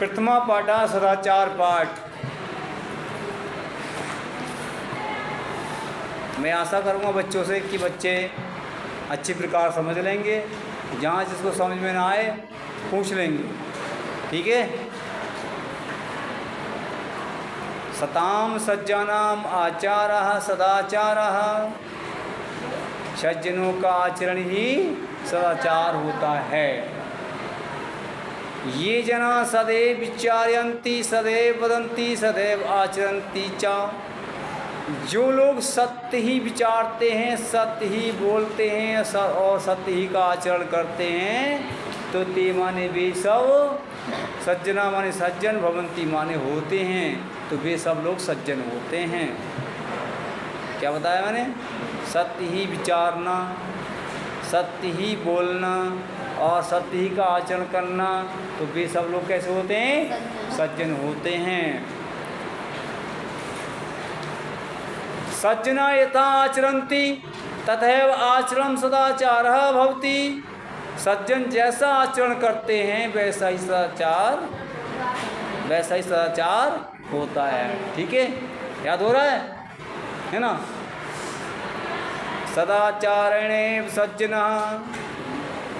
प्रथमा पाठा सदाचार पाठ। मैं आशा करूँगा बच्चों से कि बच्चे अच्छी प्रकार समझ लेंगे, जहाँ जिसको समझ में ना आए पूछ लेंगे, ठीक है। सताम सज्जनाम आचारः सदाचारः, सज्जनों का आचरण ही सदाचार होता है। ये जना सदैव विचारयन्ति सदैव वदन्ति सदैव आचरन्ति च, जो लोग सत्य ही विचारते हैं, सत्य ही बोलते हैं और सत्य ही का आचरण करते हैं, तो ते माने वे सब, सज्जना माने सज्जन, भवंती माने होते हैं, तो वे सब लोग सज्जन होते हैं। क्या बताया मैंने? सत्य ही विचारना, सत्य ही बोलना और सत्य ही का आचरण करना, तो वे सब लोग कैसे होते हैं? सज्जन होते हैं। सज्जना यथा आचरन्ति तथैव आचरणं सदाचारः भवति। सज्जन जैसा आचरण करते हैं वैसा ही सदाचार होता है, ठीक है। याद हो रहा है ना? सदाचारेण सज्जनः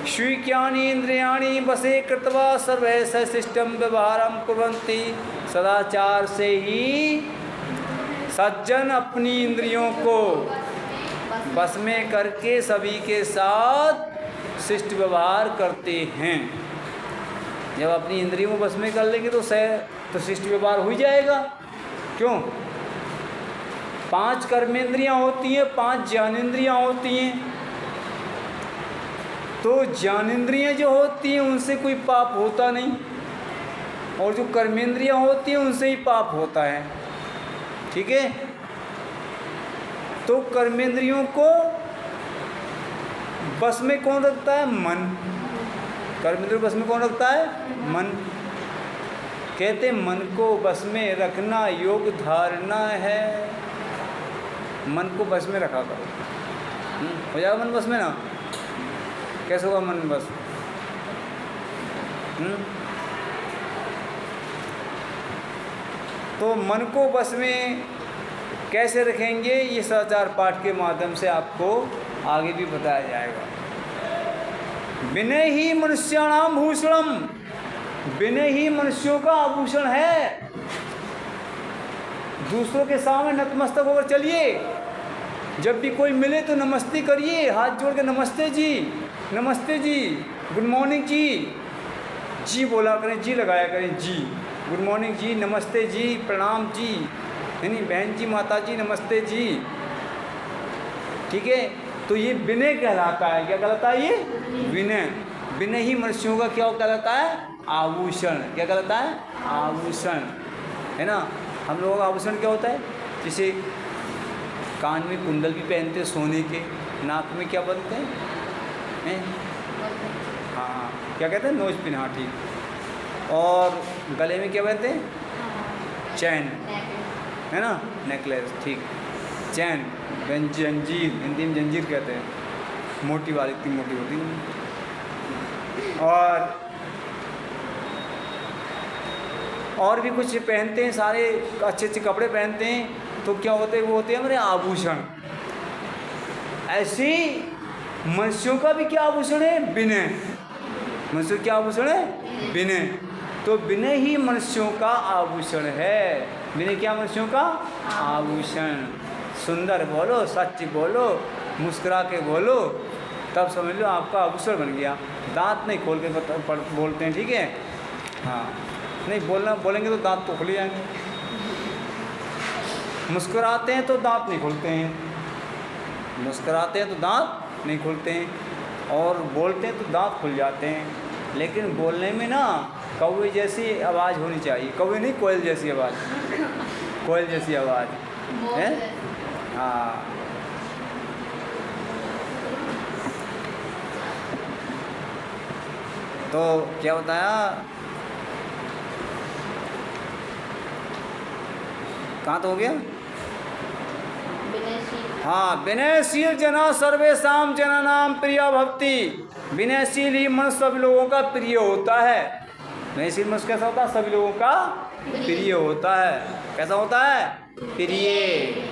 स्वीक्यानि इंद्रियाणि वशे कृत्वा सर्वैः शिष्टं व्यवहारं कुर्वन्ति। सदाचार से ही सज्जन अपनी इंद्रियों को बस में करके सभी के साथ शिष्ट व्यवहार करते हैं। जब अपनी इंद्रियों को बस में कर लेंगे तो शिष्ट व्यवहार हो ही जाएगा। क्यों? 5 कर्मेंद्रियां होती हैं, 5 ज्ञानेंद्रियां होती हैं। तो ज्ञानेंद्रियां जो होती हैं उनसे कोई पाप होता नहीं, और जो कर्मेंद्रियां होती हैं उनसे ही पाप होता है, ठीक है। तो कर्मेंद्रियों को बस में कौन रखता है? मन। कर्मेंद्रियों को बस में कौन रखता है? मन। कहते मन को बस में रखना योग धारणा है। मन को बस में रखा करो, हो जाएगा मन बस में ना? कैसे होगा मन बस? तो मन को बस में कैसे रखेंगे, ये सदाचार पाठ के माध्यम से आपको आगे भी बताया जाएगा। विनय ही मनुष्याणाम भूषणम, विनय ही मनुष्यों का आभूषण है। दूसरों के सामने नतमस्तक होकर चलिए, जब भी कोई मिले तो नमस्ते करिए, हाथ जोड़ के नमस्ते जी, नमस्ते जी, गुड मॉर्निंग जी, जी बोला करें, जी लगाया करें, जी गुड मॉर्निंग जी, नमस्ते जी, प्रणाम जी, यानी बहन जी, माता जी, नमस्ते जी, ठीक है। तो ये विनय कहलाता है। क्या कहलाता है ये? विनय। विनय ही मनुष्यों का क्या कहलाता है? आभूषण। क्या कहलाता है? आभूषण, है ना। हम लोगों का आभूषण क्या होता है? जैसे कान में कुंडल भी पहनते हैं सोने के, नाक में क्या बनते हैं? हाँ, क्या कहते हैं? नोज पिन, हाँ ठीक। और गले में क्या पहनते हैं? चैन, है ना, नेकलेस, ठीक। चैन, जंजीर, हिंदी में जंजीर कहते हैं, मोटी वाली, इतनी मोटी होती है। और भी कुछ पहनते हैं, सारे अच्छे अच्छे कपड़े पहनते हैं, तो क्या होते हैं? वो होते हैं हमारे आभूषण। ऐसी मनुष्यों का भी क्या आभूषण है? विनय। मनुष्य क्या आभूषण है? विनय। तो विनय ही मनुष्यों का आभूषण है। विनय क्या? मनुष्यों का आभूषण। सुंदर बोलो, सच बोलो, मुस्कुरा के बोलो, तब समझ लो आपका आभूषण बन गया। दांत नहीं खोल के बोलते हैं, ठीक है। हाँ, नहीं बोलेंगे तो दांत तो खुल जाएंगे। मुस्कुराते हैं तो दांत नहीं खुलते हैं, मुस्कुराते हैं तो दांत नहीं खुलते हैं, और बोलते हैं तो दांत खुल जाते हैं। लेकिन बोलने में ना कौवे जैसी आवाज़ होनी चाहिए। कौवे नहीं, कोयल जैसी आवाज़, कोयल जैसी आवाज़ है। हाँ, तो क्या बताया? कहाँ तो हो गया? हाँ, विनयशील जना सर्वेषां जनानां प्रिया भवति। विनयशील ही मनुष्य सभी लोगों का प्रिय होता है। मैसी मनुष्य कैसा होता है? सभी लोगों का प्रिय होता है। कैसा होता है? प्रिय।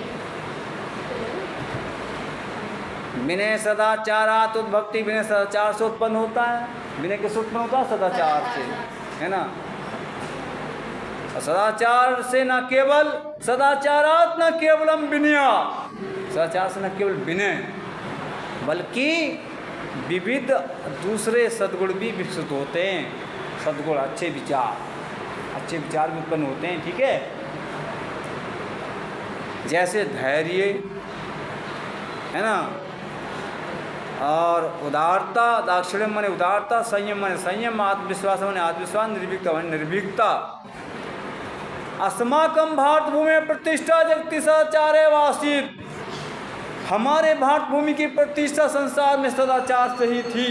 विनय सदाचारात उद्भक्ति, विनय सदाचार से उत्पन्न होता है। विनय किससे उत्पन्न होता है? सदाचार से, है ना। सदाचार से न केवल सदाचारात न केवलम विनया, सदाचार से न केवल विनय बल्कि विविध दूसरे सद्गुण भी विकसित होते हैं। सद्गुण, अच्छे विचार भी उत्पन्न होते हैं। ठीक है, जैसे धैर्य, है ना, और उदारता, दाक्षिण्य माने उदारता, संयम माने संयम, आत्मविश्वास माने आत्मविश्वास, निर्भीकता माने निर्भीकता। अस्माकं भारत भूमि प्रतिष्ठा जगति सदाचारे वासित, हमारे भारत भूमि की प्रतिष्ठा संसार में सदाचार से ही थी।